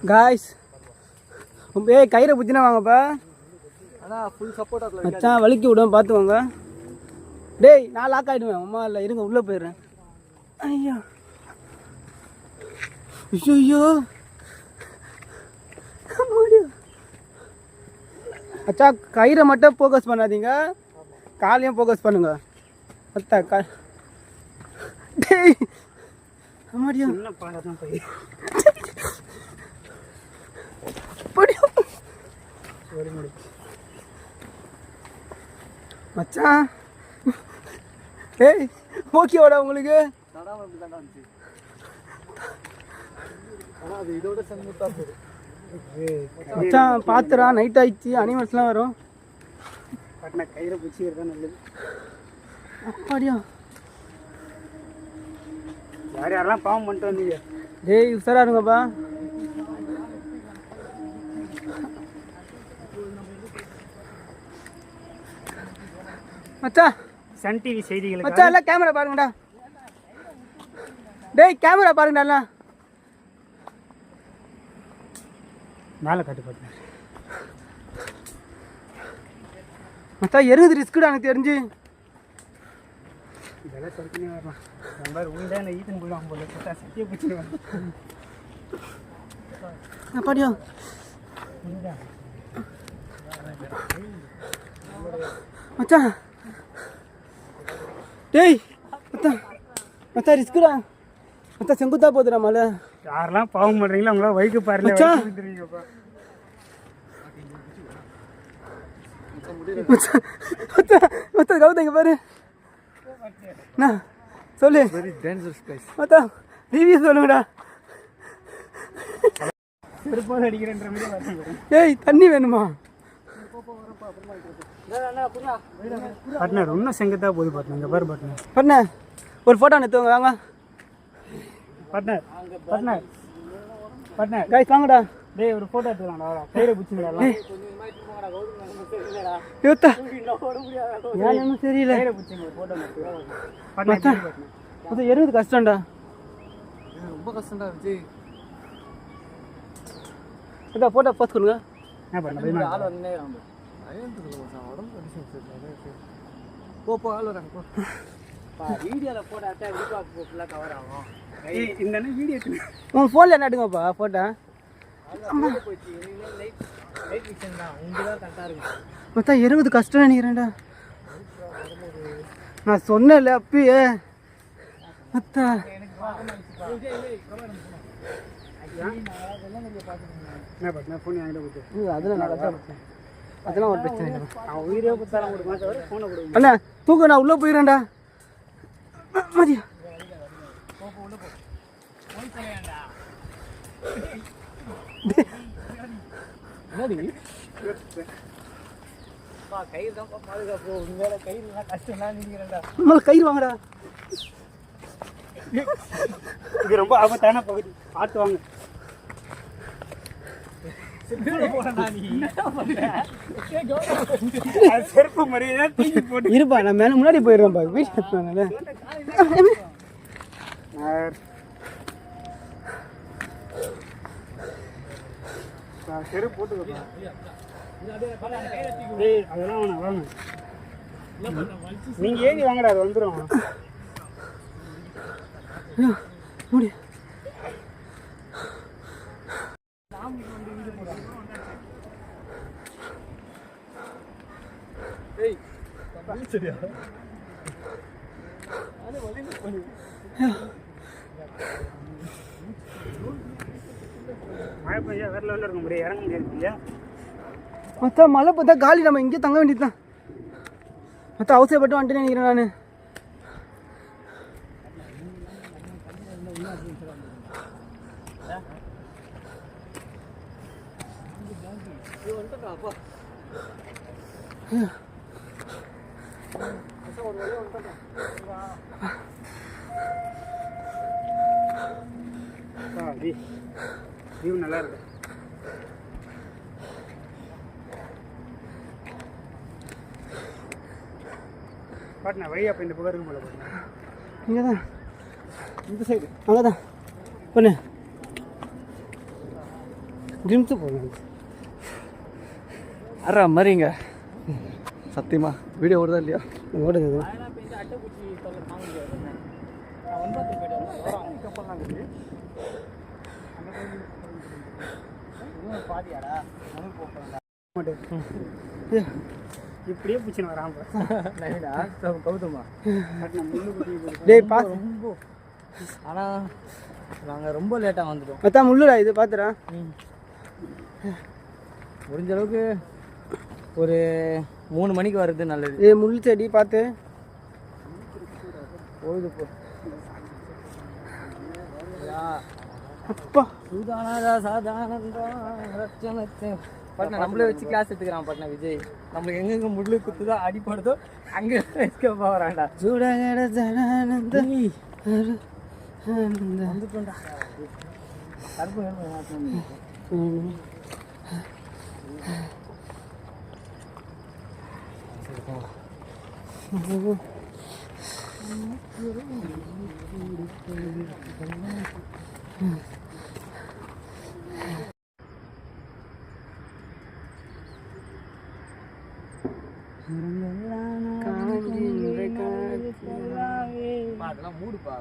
Guys கயிறை புத்தினா வாங்கப்பா. ஆனால் ஃபுல் சப்போர்ட் மச்சான் வலிக்கி விடுவேன் பார்த்துக்கோங்க. டேய் நான் லாக் ஆகிடுவேன். அம்மா இல்லை இருங்க உள்ளே போயிடுறேன். ஐயோ ஐயோ அச்சா கயிறை மட்டும் ஃபோக்கஸ் பண்ணாதீங்க, காலையும் ஃபோக்கஸ் பண்ணுங்க. அத்தா டேய் அம்மாடியா என்ன பாடம் போய் மச்சான். ஏய் ஓகேவாடா உங்களுக்கு? மச்சான் பார்த்துடா, நைட் ஆயிடுச்சு, அனிமல்ஸ்லாம் வரும். கயிறை பிடிச்சிக்கிறதா நல்லது. அப்படியா யார் யாரெல்லாம் பாவம் பண்ணிட்டு வந்தீங்க? டேய் உசாரா இருங்கப்பா. மச்சா சன் டிவி செய்திகள் மச்சா எல்லாம் கேமரா பாருங்கடா. டேய் கேமரா பாருங்கடா எல்லாம். மேலே கட்டுப்பாட்டு மச்சா எருது ரிஸ்க்குடா எனக்கு தெரிஞ்சு. இதெல்லாம் சொல்லினே வரலாம். நம்பர் உண்டே ஈத்தன் போயிடும் போல சத்திய பிடிச்சிருவேன். அப்படியா மச்சா? டேய் மச்சா மச்சா ரிஸ்க்குடா மச்சா. செங்குத்தா போதுடா மலை. யாரெல்லாம் பாவம் பண்ணுறீங்களோ அவங்களாம் வைக்க பாருங்க. கவுத்தங்க பாரு. சொல்லு மச்சா ரிவ்யூ சொல்லுங்கடா. ஏய் தண்ணி வேணுமா? பட்னர் இன்னும் செங்கத்தா போகுது பட்னர். பாரு பட்னர் பட்னர் ஒரு ஃபோட்டோ எடுத்துவாங்க வாங்க. பட்னர் பட்னர் பட்னர் கைஸ் வாங்கடா. டேய் ஒரு ஃபோட்டோ எடுத்துக்கலாம்டா. கயிறை பிடிச்சிங்கடா. தெரியல எருது கஷ்டம்டா, ரொம்ப கஷ்டம்டா இருந்துச்சு. போட்டோ போஸ்ட் கொடுங்க. ஆள் வந்தே போ ஆள் வராங்க. வீடியோவில் போட்டா கவர் ஆகும். இந்த வீடியோ உங்கள் ஃபோனில் என்ன எடுங்கப்பா ஃபோட்டோ. மொத்தம் 20 கஷ்டம் நினைக்கிறேன்டா. நான் சொன்னேன்ல அப்பயே மத்தா. அதெல்லாம் ஒரு பிரச்சனை இல்லை. உயிரே கொடுத்தாலும் ஒரு மாதம் ஃபோனை கொடுங்க. அண்ணா தூக்க நான் உள்ளே போயிடுறேன்டா. மதியா கயிறு தான் பாதுகாப்பு. உண்மையில கயிறு கஷ்டம் தான் நினைக்கிறேன்டா. நம்மள கயிறு வாங்கடா. இது ரொம்ப ஆபத்தான பகுதி, பார்த்து வாங்க. செருப்பு மரியாதை தூக்கி போட்டு இருப்பா, நான் மேலே முன்னாடி போயிடுறேன்ப்பா. வீட்டு செருப்பு போட்டு அதெல்லாம் வேணாம் வாங்க. நீங்கள் ஏறி வாங்கடா, அது வந்துடும். முடியும் சரியா மழை பெய்யா வேற லெவலில் இருக்க முடியாது, இறங்க முடியாது இல்லையா? மற்ற மழை பார்த்தா காலி, நம்ம இங்கே தங்க வேண்டியது தான். மற்ற அவசரப்பட்டு வந்துட்டு நினைக்கிறேன் நான். வியூ நல்லா இருக்கு. பாட்டினா வழி அப்போ இந்த பக்கம் இருக்கும் போல. பாட்டினா இங்கே தான், இந்த சைடு அங்கே தான் பொண்ணு. ட்ரிம்ஸு போகணும். அறா மாதிரிங்க சத்தியமா வீடியோ ஓடுதா இல்லையா? ஓடுது. இப்படியே பிடிச்சின்னு வரான் கௌதமா. டேய் பாத்து ரொம்ப ஆனால் நாங்கள் ரொம்ப லேட்டாக வந்துட்டோம். மொத்தம் முள்ளுடா இது பார்த்துடா. முடிஞ்ச அளவுக்கு ஒரு 3 மணிக்கு வர்றது நல்லது. முள் செடி பார்த்து பொழுது போ. அப்பா சுதானதா சாதானந்தா ரச்சனத்தை பட்னா நம்மளே வச்சு கிளாஸ் எடுத்துக்கிறான் பட்னா விஜய். நம்மளுக்கு எங்கெங்க முள்ளு குத்துதோ அடிப்படுதோ அங்கே எஸ்கேப் ஆகிறான்டா. சூடாகட ஜனானந்த வந்துட்டோம்டா. கருப்பு அதெல்லாம் மூடுப்பா.